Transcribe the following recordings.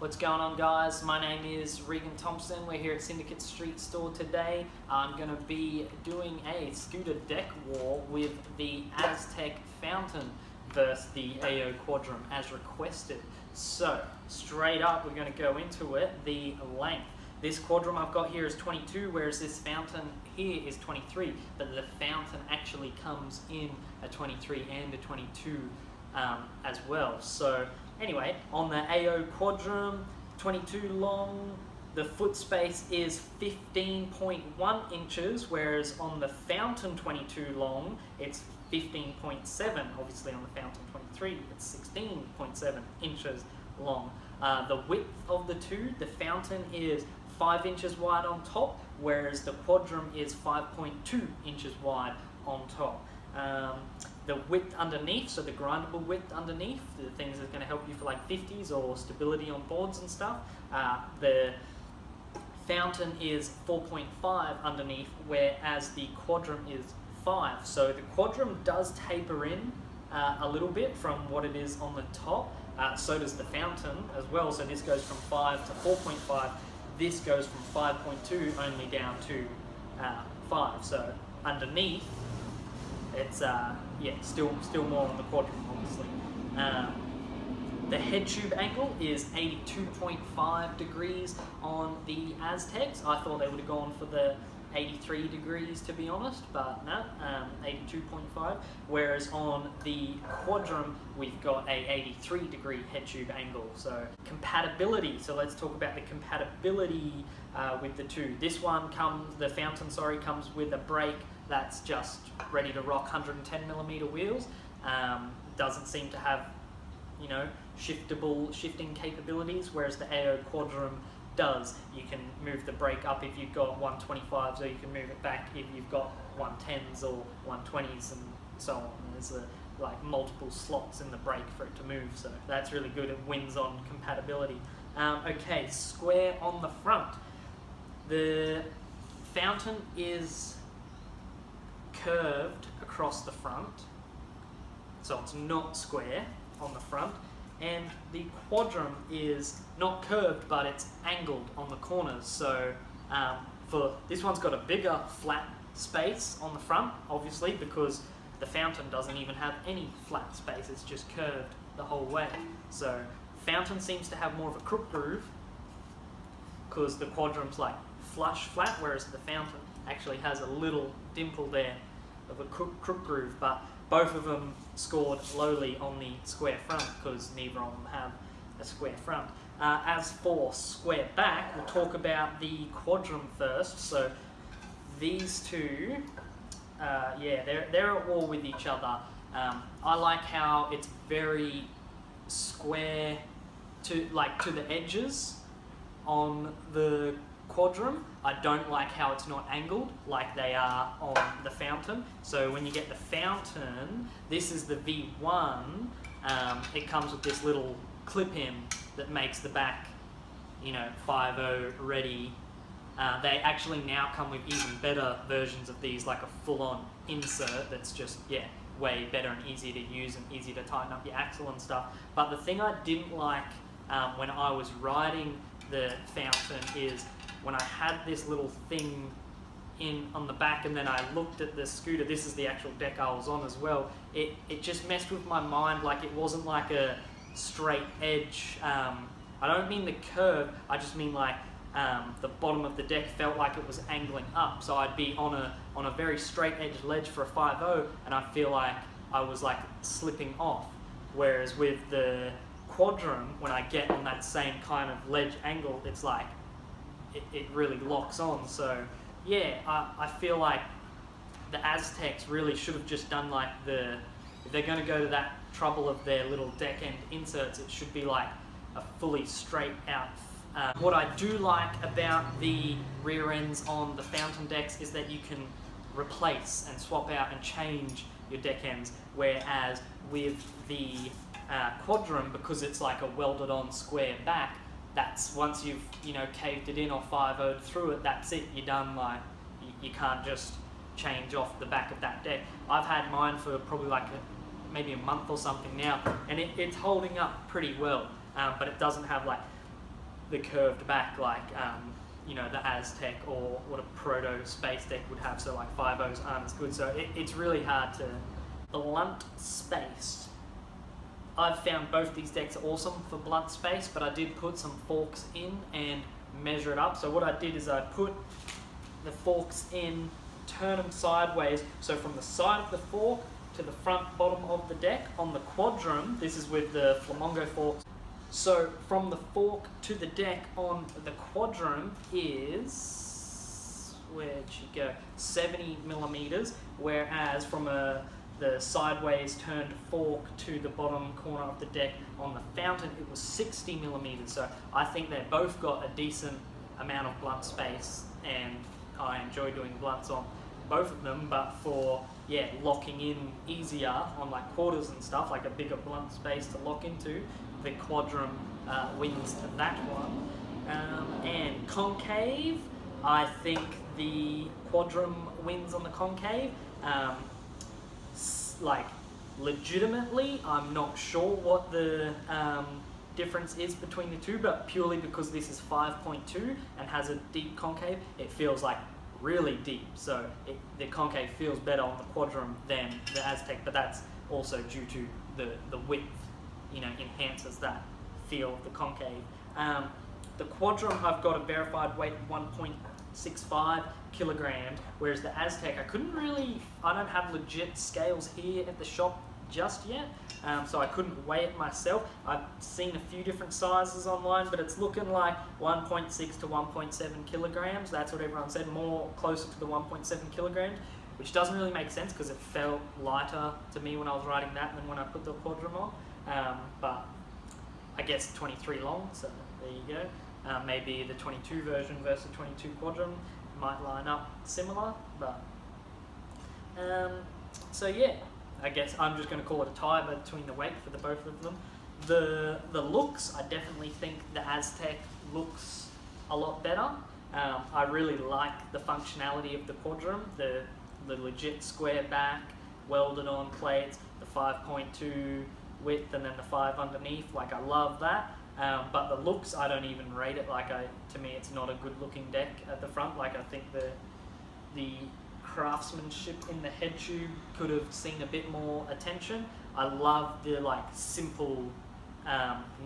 What's going on, guys? My name is Regan Thompson. We're here at Syndicate Street Store today. I'm going to be doing a scooter deck war with the Aztek Fountain versus the AO Quadrum as requested. So, straight up, we're going to go into it. The length. This Quadrum I've got here is 22, whereas this Fountain here is 23. But the Fountain actually comes in a 23 and a 22 as well. So, anyway, on the AO Quadrum 22 long, the foot space is 15.1 inches, whereas on the Fountain 22 long, it's 15.7. Obviously on the Fountain 23, it's 16.7 inches long. The width of the two, the Fountain is 5 inches wide on top, whereas the Quadrum is 5.2 inches wide on top. The width underneath, so the grindable width underneath, the things that are going to help you for like 50s or stability on boards and stuff. The Fountain is 4.5 underneath, whereas the Quadrum is 5. So the Quadrum does taper in a little bit from what it is on the top. So does the Fountain as well. So this goes from 5 to 4.5. This goes from 5.2 only down to 5. So underneath, it's yeah, still more on the Quadrum, obviously. The head tube angle is 82.5 degrees on the Aztecs. I thought they would have gone for the 83 degrees, to be honest, but no, 82.5. Whereas on the Quadrum, we've got a 83 degree head tube angle. So compatibility. So let's talk about the compatibility with the two. This one comes, the Fountain, sorry, comes with a brake that's just ready to rock 110mm wheels. Doesn't seem to have, you know, shifting capabilities, whereas the AO Quadrum does. You can move the brake up if you've got 125s, or you can move it back if you've got 110s or 120s and so on. There's like multiple slots in the brake for it to move, so that's really good. It wins on compatibility. Okay, square on the front. The Fountain is curved across the front, so it's not square on the front, and the Quadrum is not curved, but it's angled on the corners. So for this one's got a bigger flat space on the front, obviously, because the Fountain doesn't even have any flat space, it's just curved the whole way. So Fountain seems to have more of a crook groove, because the Quadrum's like flush flat, whereas the Fountain actually has a little dimple there of a crook groove, but both of them scored lowly on the square front because neither of them have a square front. As for square back, we'll talk about the Quadrum first. So these two, yeah, they're at war with each other. I like how it's very square to the edges on the Quadrum. I don't like how it's not angled like they are on the Fountain. So when you get the Fountain, this is the V1, it comes with this little clip-in that makes the back, you know, 5.0 ready. They actually now come with even better versions of these, like a full-on insert that's just, yeah, way better and easier to use and easier to tighten up your axle and stuff. But the thing I didn't like when I was riding the Fountain is when I had this little thing in on the back and then I looked at the scooter, this is the actual deck I was on as well, it just messed with my mind. Like, it wasn't like a straight edge. I don't mean the curve, I just mean like the bottom of the deck felt like it was angling up. So I'd be on a very straight edge ledge for a 5.0 and I feel like I was like slipping off. Whereas with the Quadrum, when I get on that same kind of ledge angle, it's like it really locks on. So yeah, I feel like the Aztecs really should have just done like if they're going to go to that trouble of their little deck end inserts, it should be like a fully straight out. What I do like about the rear ends on the Fountain decks is that you can replace and swap out and change your deck ends, whereas with the Quadrum, because it's like a welded on square back, that's once you've, you know, caved it in or 5.0'd through it, that's it, you're done. Like, you can't just change off the back of that deck. I've had mine for probably like maybe a month or something now, and it's holding up pretty well, but it doesn't have like the curved back like you know, the Aztek or what a proto space deck would have. So like 5.0s aren't as good. So it's really hard to blunt space. I've found both these decks awesome for blunt space, but I did put some forks in and measure it up. So what I did is I put the forks in, turn them sideways, so from the side of the fork to the front bottom of the deck. On the Quadrum, this is with the Flamongo forks, so from the fork to the deck on the Quadrum is, where'd she go, 70 millimeters, whereas from the sideways turned fork to the bottom corner of the deck on the Fountain, it was 60 millimeters. So I think they both got a decent amount of blunt space, and I enjoy doing blunts on both of them, but for locking in easier on like quarters and stuff, like a bigger blunt space to lock into, the Quadrum wins that one. And Concave, I think the Quadrum wins on the Concave. Like legitimately, I'm not sure what the difference is between the two, but purely because this is 5.2 and has a deep concave, it feels like really deep. So the concave feels better on the Quadrum than the Aztek, but that's also due to the width, you know, enhances that feel of the concave. The Quadrum, I've got a verified weight of 1.65 kilograms, whereas the Aztek, I don't have legit scales here at the shop just yet, so I couldn't weigh it myself. I've seen a few different sizes online, but it's looking like 1.6 to 1.7 kilograms. That's what everyone said, more closer to the 1.7 kilograms, which doesn't really make sense because it felt lighter to me when I was riding that than when I put the Quadrum on. But I guess 23 long, so there you go. Maybe the 22 version versus 22 Quadrum might line up similar, but so yeah, I guess I'm just going to call it a tie between the weight for the both of them. The looks, I definitely think the Aztek looks a lot better. I really like the functionality of the Quadrum, the legit square back, welded on plates, the 5.2 width and then the 5 underneath. Like, I love that. But the looks, I don't even rate it. Like, to me, it's not a good looking deck at the front. Like, I think the craftsmanship in the head tube could have seen a bit more attention. I love the like simple,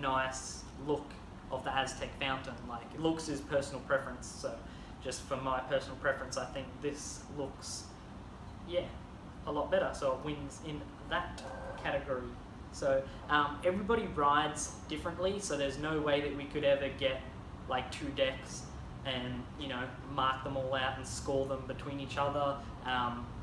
nice look of the Aztek Fountain. Like, looks is personal preference, so just for my personal preference, I think this looks, a lot better. So it wins in that category. So everybody rides differently, so there's no way that we could ever get like two decks and, you know, mark them all out and score them between each other,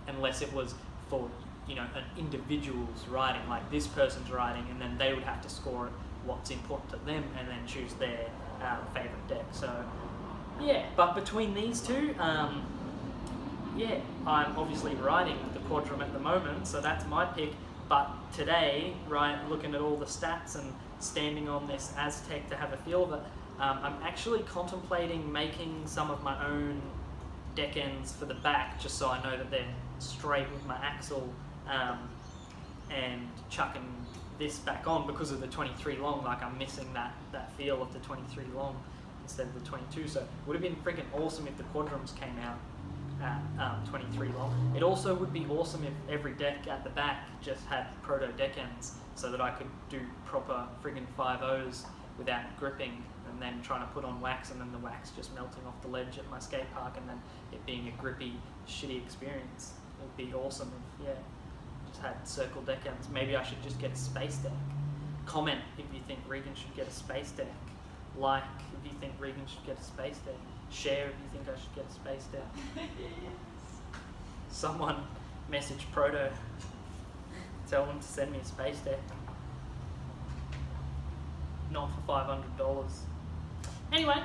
unless it was for, you know, an individual's riding, like this person's riding, and then they would have to score what's important to them and then choose their favourite deck. So yeah, but between these two, I'm obviously riding the Quadrum at the moment, so that's my pick. But today, right, looking at all the stats and standing on this Aztek to have a feel of it, I'm actually contemplating making some of my own deck ends for the back, just so I know that they're straight with my axle, and chucking this back on because of the 23 long. Like, I'm missing that feel of the 23 long instead of the 22. So it would have been freaking awesome if the Quadrums came out at 23 long. It also would be awesome if every deck at the back just had proto deck ends, so that I could do proper friggin' 5.0s without gripping and then trying to put on wax and then the wax just melting off the ledge at my skate park and then it being a grippy, shitty experience. It would be awesome if, just had circle deck ends. Maybe I should just get a space deck. Comment if you think Regan should get a space deck. Like if you think Regan should get a space deck. Share if you think I should get a space deck. Someone message Proto. Tell them to send me a space deck. Not for $500. Anyway,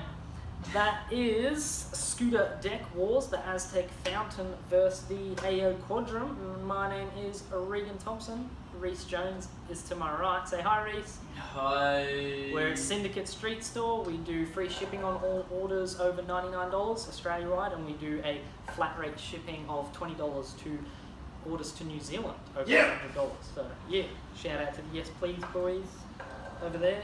that is Scooter Deck Wars, the Aztek Fountain versus the AO Quadrum. My name is Regan Thompson. Reese Jones is to my right. Say hi, Reese. Hi. We're at Syndicate Street Store. We do free shipping on all orders over $99 Australia-wide, and we do a flat rate shipping of $20 to orders to New Zealand over $100. So yeah, shout out to the Yes Please boys over there.